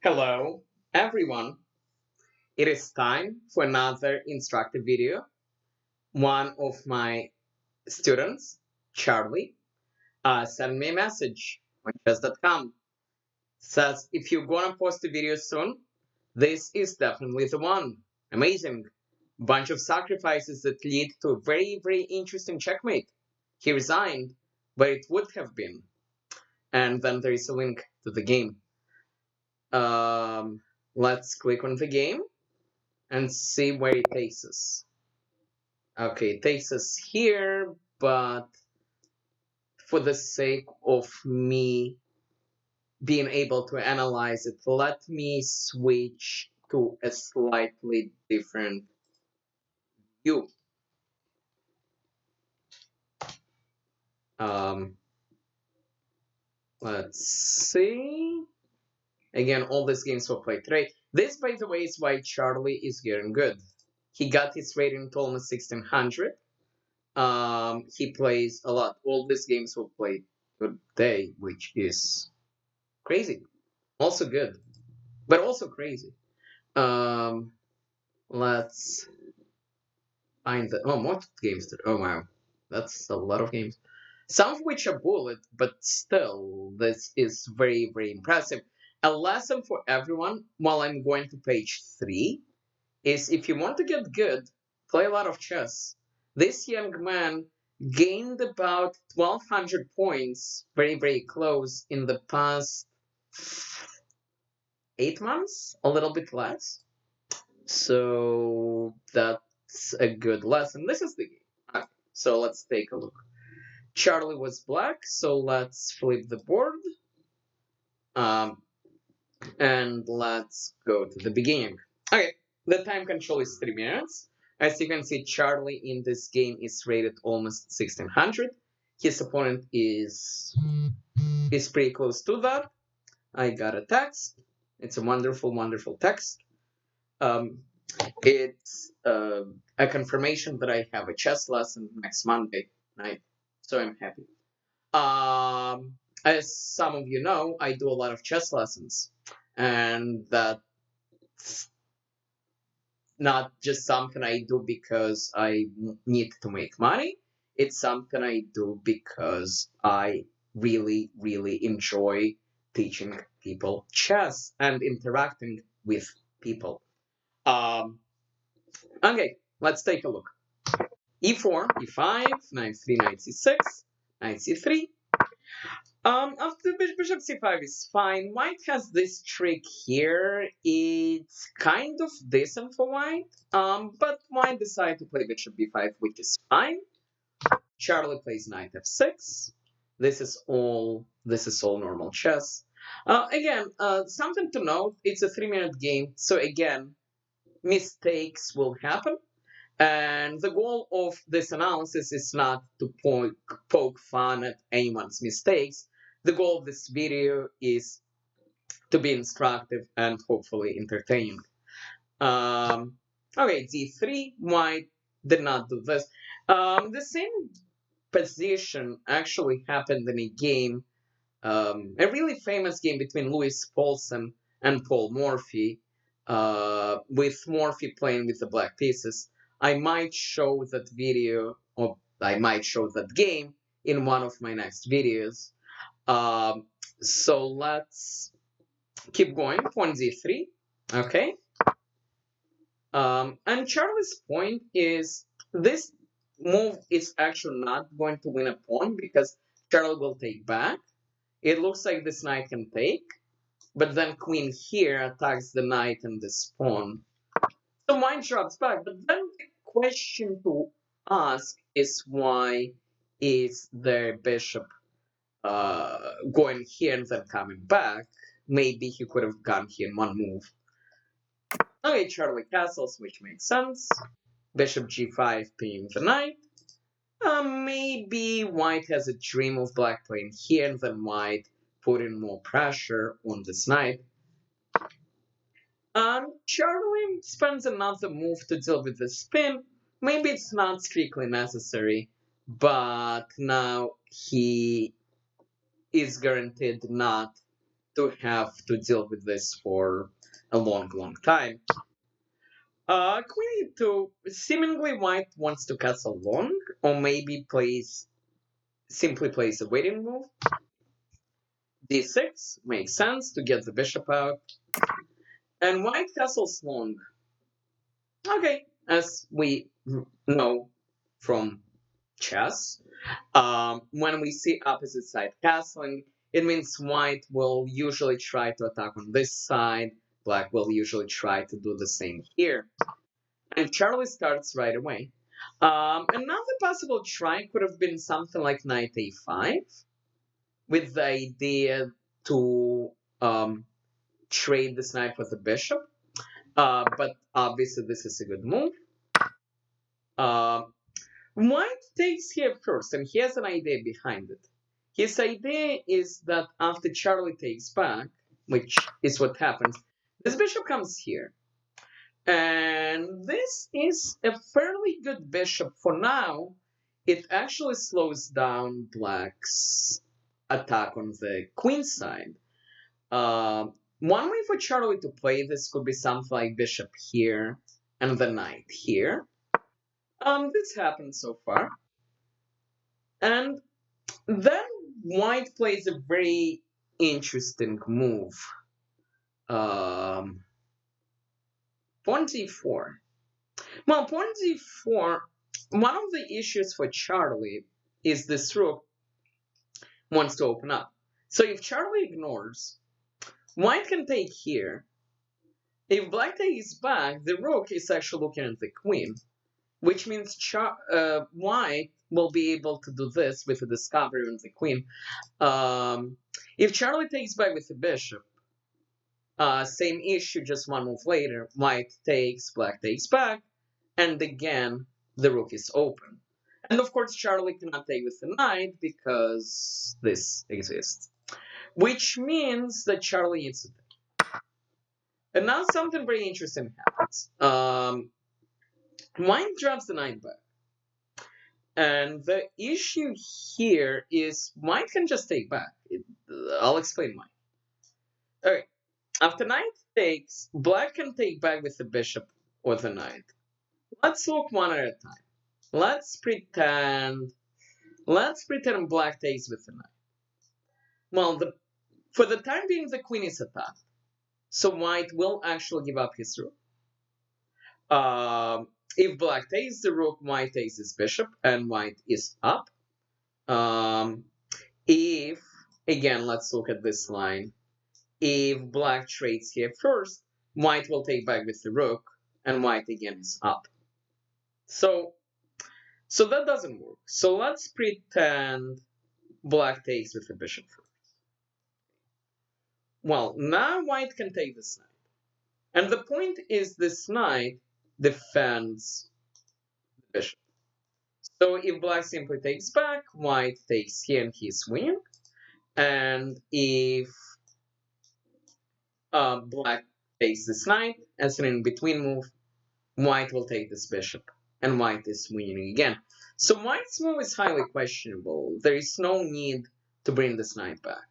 Hello, everyone. It is time for another instructive video. One of my students, Charlie, sent me a message on chess.com. Says, if you're gonna post a video soon, this is definitely the one. Amazing. Bunch of sacrifices that lead to a very, very interesting checkmate. He resigned, but it would have been. And then there is a link to the game. Um, let's click on the game and see where it takes us. Okay, it takes us here, but for the sake of me being able to analyze it, let me switch to a slightly different view. Um, let's see. Again, all these games were played today. This, by the way, is why Charlie is getting good. He got his rating to almost 1600. He plays a lot. All these games were played today, which is crazy. Also good, but also crazy. Um, let's find the more games. Oh wow, that's a lot of games. Some of which are bullet, but still, this is very very impressive. A lesson for everyone. While I'm going to page 3, is if you want to get good, play a lot of chess. This young man gained about 1200 points, very very close in the past 8 months, a little bit less. So that's a good lesson. This is the game. Okay, so let's take a look. Charlie was black, so let's flip the board. Um, and let's go to the beginning. Okay, the time control is 3 minutes. As you can see, Charlie in this game is rated almost 1600. His opponent is pretty close to that. I got a text. It's a wonderful, wonderful text. Um, it's a confirmation that I have a chess lesson next Monday night, so I'm happy. As some of you know, I do a lot of chess lessons, and that's not just something I do because I need to make money. It's something I do because I really, really enjoy teaching people chess and interacting with people. Um, okay, let's take a look. E4, E5, knight 3, knight C6, knight C3. After bishop C5 is fine. White has this trick here. It's kind of decent for white. But white decided to play bishop B5, which is fine. Charlie plays knight F6. This is all normal chess. Again, something to note, it's a 3-minute game, so again, mistakes will happen. And the goal of this analysis is not to poke fun at anyone's mistakes. The goal of this video is to be instructive and hopefully entertaining. Okay, d3, white did not do this. The same position actually happened in a game, a really famous game between Louis Paulsen and Paul Morphy, with Morphy playing with the black pieces. I might show that video, or I might show that game in one of my next videos. Um, so let's keep going. Pawn z3. Okay. And Charlie's point is this move is actually not going to win a pawn because Charlie will take back. It looks like this knight can take, but then queen here attacks the knight and this pawn. So mine drops back, but then the question to ask is why is the bishop going here and then coming back? Maybe he could have gone here in one move. Okay, Charlie castles, which makes sense. Bishop g5 pinning the knight. Maybe white has a dream of black playing here and then white putting more pressure on this knight. Charlie spends another move to deal with the spin. Maybe it's not strictly necessary, but now he is guaranteed not to have to deal with this for a long time. Queen e2, seemingly white wants to castle long, or maybe simply plays a waiting move. d6 makes sense to get the bishop out, and white castles long. Okay, as we know from chess, when we see opposite side castling, it means white will usually try to attack on this side, black will usually try to do the same here. And Charlie starts right away. Another possible try could have been something like knight a5, with the idea to trade this knight with the bishop. But obviously this is a good move. White takes here first, and he has an idea behind it. His idea is that after Charlie takes back, which is what happens, this bishop comes here. And this is a fairly good bishop for now. It actually slows down Black's attack on the queen side. One way for Charlie to play this could be something like bishop here and the knight here. This happened so far. And then white plays a very interesting move. Pawn d4. Well, pawn d4, one of the issues for Charlie is this rook wants to open up. So if Charlie ignores, white can take here. If black takes back, the rook is actually looking at the queen, which means white will be able to do this with the discovery on the queen. If Charlie takes back with the bishop, same issue, just one move later, white takes, black takes back, and again, the rook is open. And of course, Charlie cannot take with the knight because this exists. Which means that Charlie needs to take. And now something very interesting happens. White drops the knight back. And the issue here is white can just take back. I'll explain why. Okay, after knight takes, black can take back with the bishop or the knight. Let's look one at a time. Let's pretend black takes with the knight. Well, for the time being, the queen is attacked. So white will actually give up his rook. If black takes the rook, white takes his bishop, and white is up. If, again, let's look at this line. If black trades here first, white will take back with the rook, and white again is up. So that doesn't work. So let's pretend black takes with the bishop first. Well, now white can take this knight. And the point is this knight defends the bishop. So if black simply takes back, white takes here and he's winning. And if black takes this knight as an in-between move, white will take this bishop. And white is winning again. So white's move is highly questionable. There is no need to bring this knight back.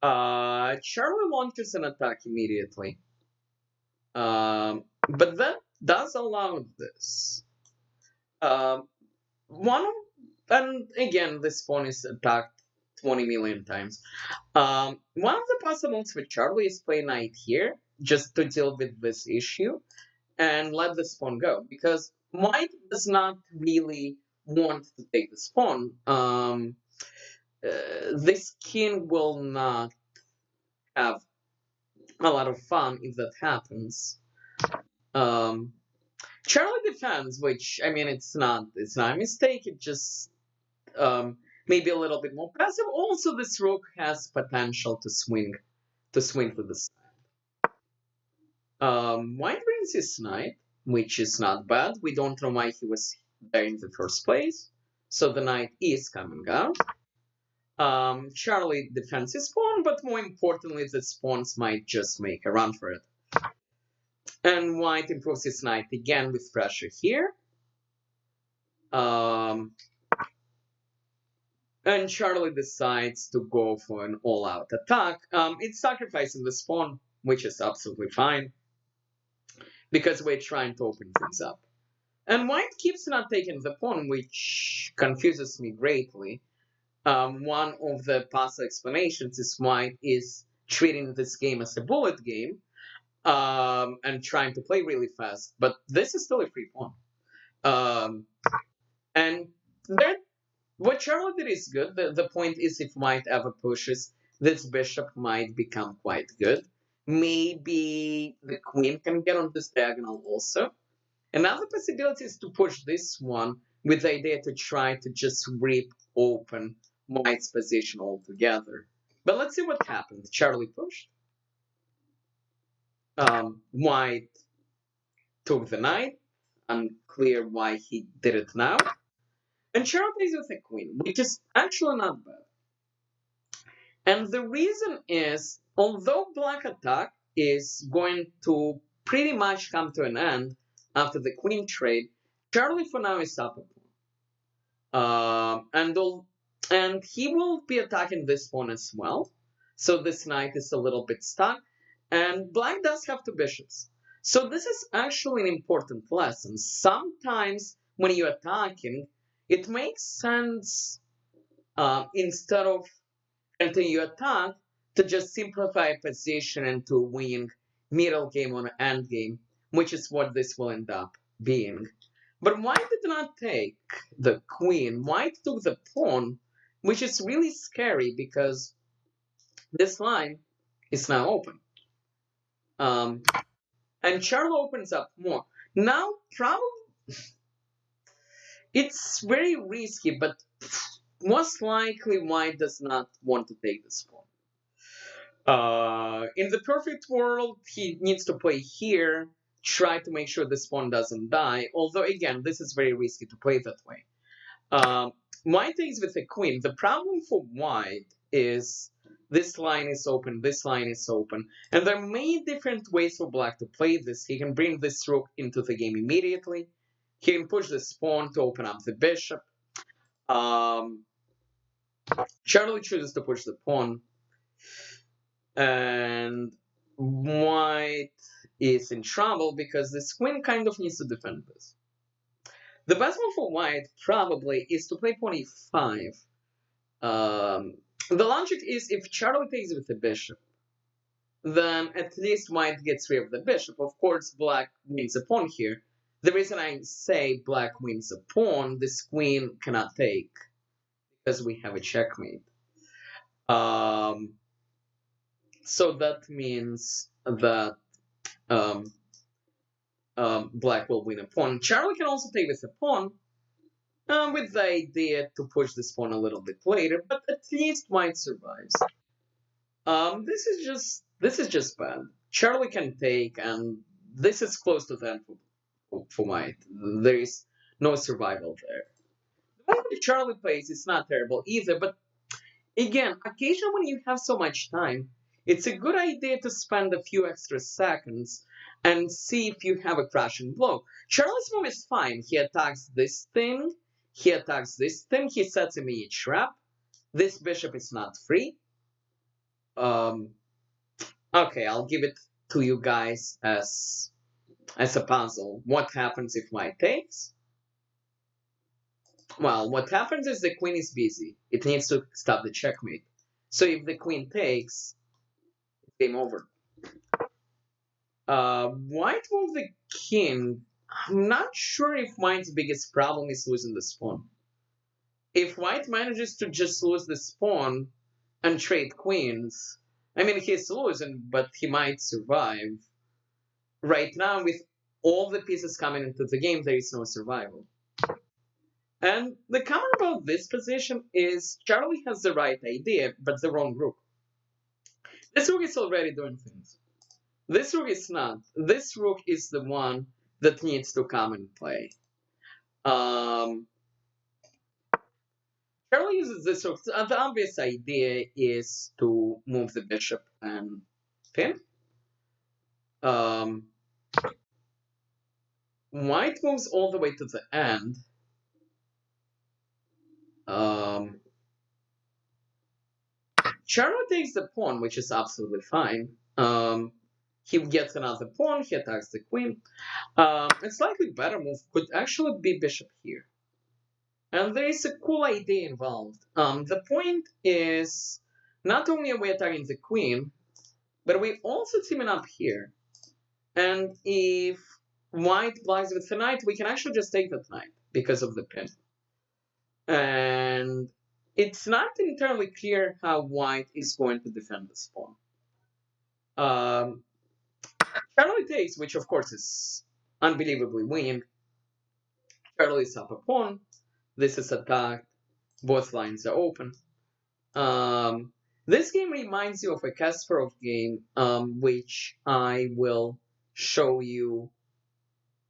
Charlie launches an attack immediately. But that does allow this. And again, this pawn is attacked 20 million times. One of the possibilities for Charlie is play knight here, just to deal with this issue, and let this pawn go, because white does not really want to take this pawn. This king will not have a lot of fun if that happens. Charlie defends, which, I mean, it's not a mistake. It just maybe a little bit more passive. Also, this rook has potential to swing to the side. White brings his knight, which is not bad. We don't know why he was there in the first place, so the knight is coming out. Charlie defends his pawn, but more importantly, the pawns might just make a run for it. And white improves his knight again with pressure here. And And Charlie decides to go for an all-out attack. It's sacrificing the spawn, which is absolutely fine, because we're trying to open things up. And White keeps not taking the pawn, which confuses me greatly. One of the possible explanations is White is treating this game as a bullet game, and trying to play really fast. But this is still a free pawn. And there, what Charlie did is good. The point is, if White ever pushes, this bishop might become quite good. Maybe the queen can get on this diagonal also. Another possibility is to push this one with the idea to try to just rip open White's position altogether. But let's see what happens. Charlie pushed. White took the knight. Unclear why he did it now. And Charlie plays with a queen, which is actually not bad. And the reason is, although black attack is going to pretty much come to an end after the queen trade, Charlie for now is up a pawn. And he will be attacking this pawn as well. So this knight is a little bit stuck. And black does have two bishops. So this is actually an important lesson. Sometimes when you're attacking, it makes sense, instead of continue attack, to just simplify a position and to win middle game or end game, which is what this will end up being. But White did not take the queen. White took the pawn, which is really scary because this line is now open. And Charlo opens up more. Now, probably it's very risky, but most likely White does not want to take this pawn. In the perfect world, he needs to play here, try to make sure this pawn doesn't die. Although, again, this is very risky to play that way. White takes with a queen. The problem for White is this line is open, this line is open. And there are many different ways for Black to play this. He can bring this rook into the game immediately. He can push this pawn to open up the bishop. Charlie chooses to push the pawn. And White is in trouble because this queen kind of needs to defend this. The best move for White probably is to play pawn e5. The logic is, if Charlie takes with the bishop, then at least White gets rid of the bishop. Of course, Black wins a pawn here. The reason I say Black wins a pawn, this queen cannot take, because we have a checkmate. So that means that Black will win a pawn. Charlie can also take with a pawn, with the idea to push this pawn a little bit later, but at least White survives. This is just bad. Charlie can take, and this is close to the end for White. There is no survival there. The way that Charlie plays is not terrible either, but again, occasionally when you have so much time, it's a good idea to spend a few extra seconds and see if you have a crashing blow. Charlie's move is fine. He attacks this thing, he attacks this thing, he sets a mini trap. This bishop is not free. Okay, I'll give it to you guys as a puzzle. What happens if White takes? Well, what happens is the queen is busy. It needs to stop the checkmate. So if the queen takes, game over. White moves the king. I'm not sure if White's biggest problem is losing the pawn. If White manages to just lose the pawn and trade queens, I mean, he's losing, but he might survive. Right now, with all the pieces coming into the game, there is no survival. And the comment about this position is Charlie has the right idea, but the wrong rook. This rook is already doing things. This rook is not. This rook is the one that needs to come and play. Charlie uses this rook. The obvious idea is to move the bishop and pin. White moves all the way to the end. Charlie takes the pawn, which is absolutely fine. He gets another pawn, he attacks the queen. A slightly better move could actually be bishop here. And there is a cool idea involved. The point is, not only are we attacking the queen, but we also teaming up here. And if white blocks with the knight, we can actually just take that knight because of the pin. And it's not entirely clear how white is going to defend this pawn. Charlie takes, which of course is unbelievably winning. Charlie is up a pawn. This is attacked. Both lines are open. This game reminds you of a Kasparov game, which I will show you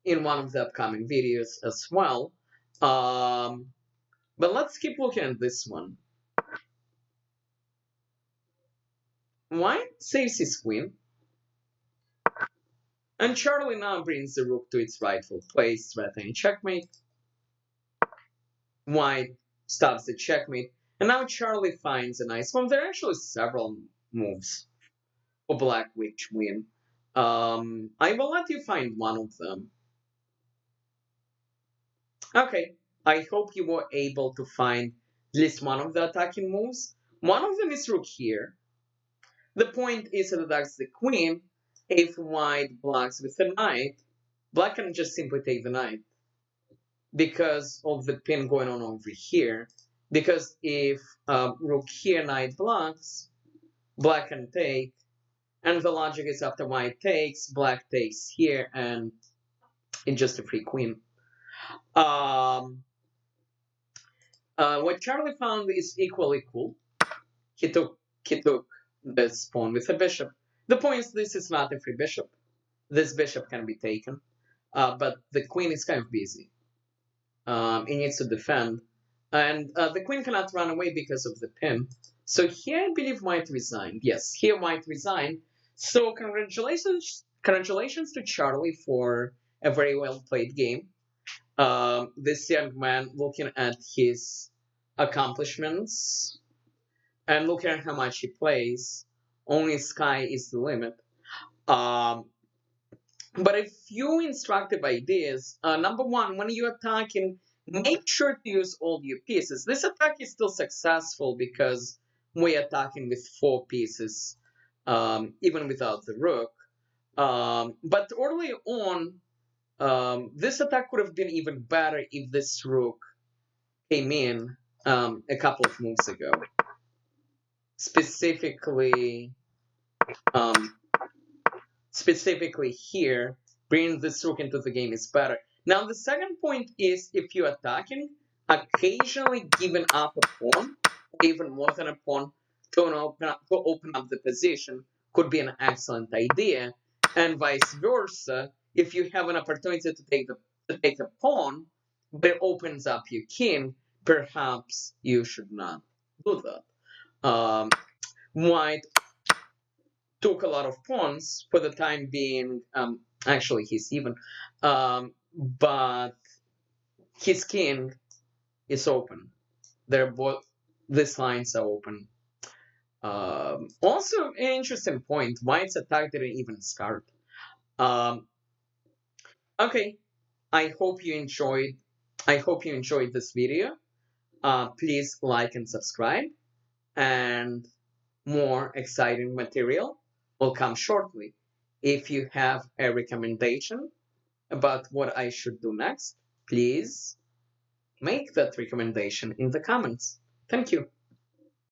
in one of the upcoming videos as well. But let's keep looking at this one. White saves his queen. And Charlie now brings the rook to its rightful place, threatening checkmate. White stops the checkmate. And now Charlie finds a nice one. There are actually several moves for black which win. I will let you find one of them. Okay, I hope you were able to find at least one of the attacking moves. One of them is rook here. The point is it attacks the queen. If white blocks with the knight, black can just simply take the knight because of the pin going on over here. Because if rook here, knight blocks, black can take, and the logic is after white takes, black takes here, and it's just a free queen. What Charlie found is equally cool. He took this pawn with a bishop. The point is this is not a free bishop. This bishop can be taken, but the queen is kind of busy. It needs to defend, and the queen cannot run away because of the pin. So here I believe white resigned. Yes, here white resigned. So congratulations to Charlie for a very well played game. This young man, looking at his accomplishments and looking at how much he plays, only sky is the limit. But a few instructive ideas. Number one, when you're attacking, make sure to use all your pieces. This attack is still successful because we're attacking with 4 pieces, even without the rook. But early on, this attack could have been even better if this rook came in a couple of moves ago. Specifically here, bringing this rook into the game is better. Now, the second point is if you're attacking, occasionally giving up a pawn, even more than a pawn, to open up the position could be an excellent idea. And vice versa, if you have an opportunity to take the pawn, but it opens up your king, perhaps you should not do that. White took a lot of pawns for the time being. Actually, he's even, but his king is open. They're both. These lines are open. Also, an interesting point. White's attack didn't even start. Okay, I hope you enjoyed. I hope you enjoyed this video. Please like and subscribe, and more exciting material will come shortly. If you have a recommendation about what I should do next, please make that recommendation in the comments. Thank you.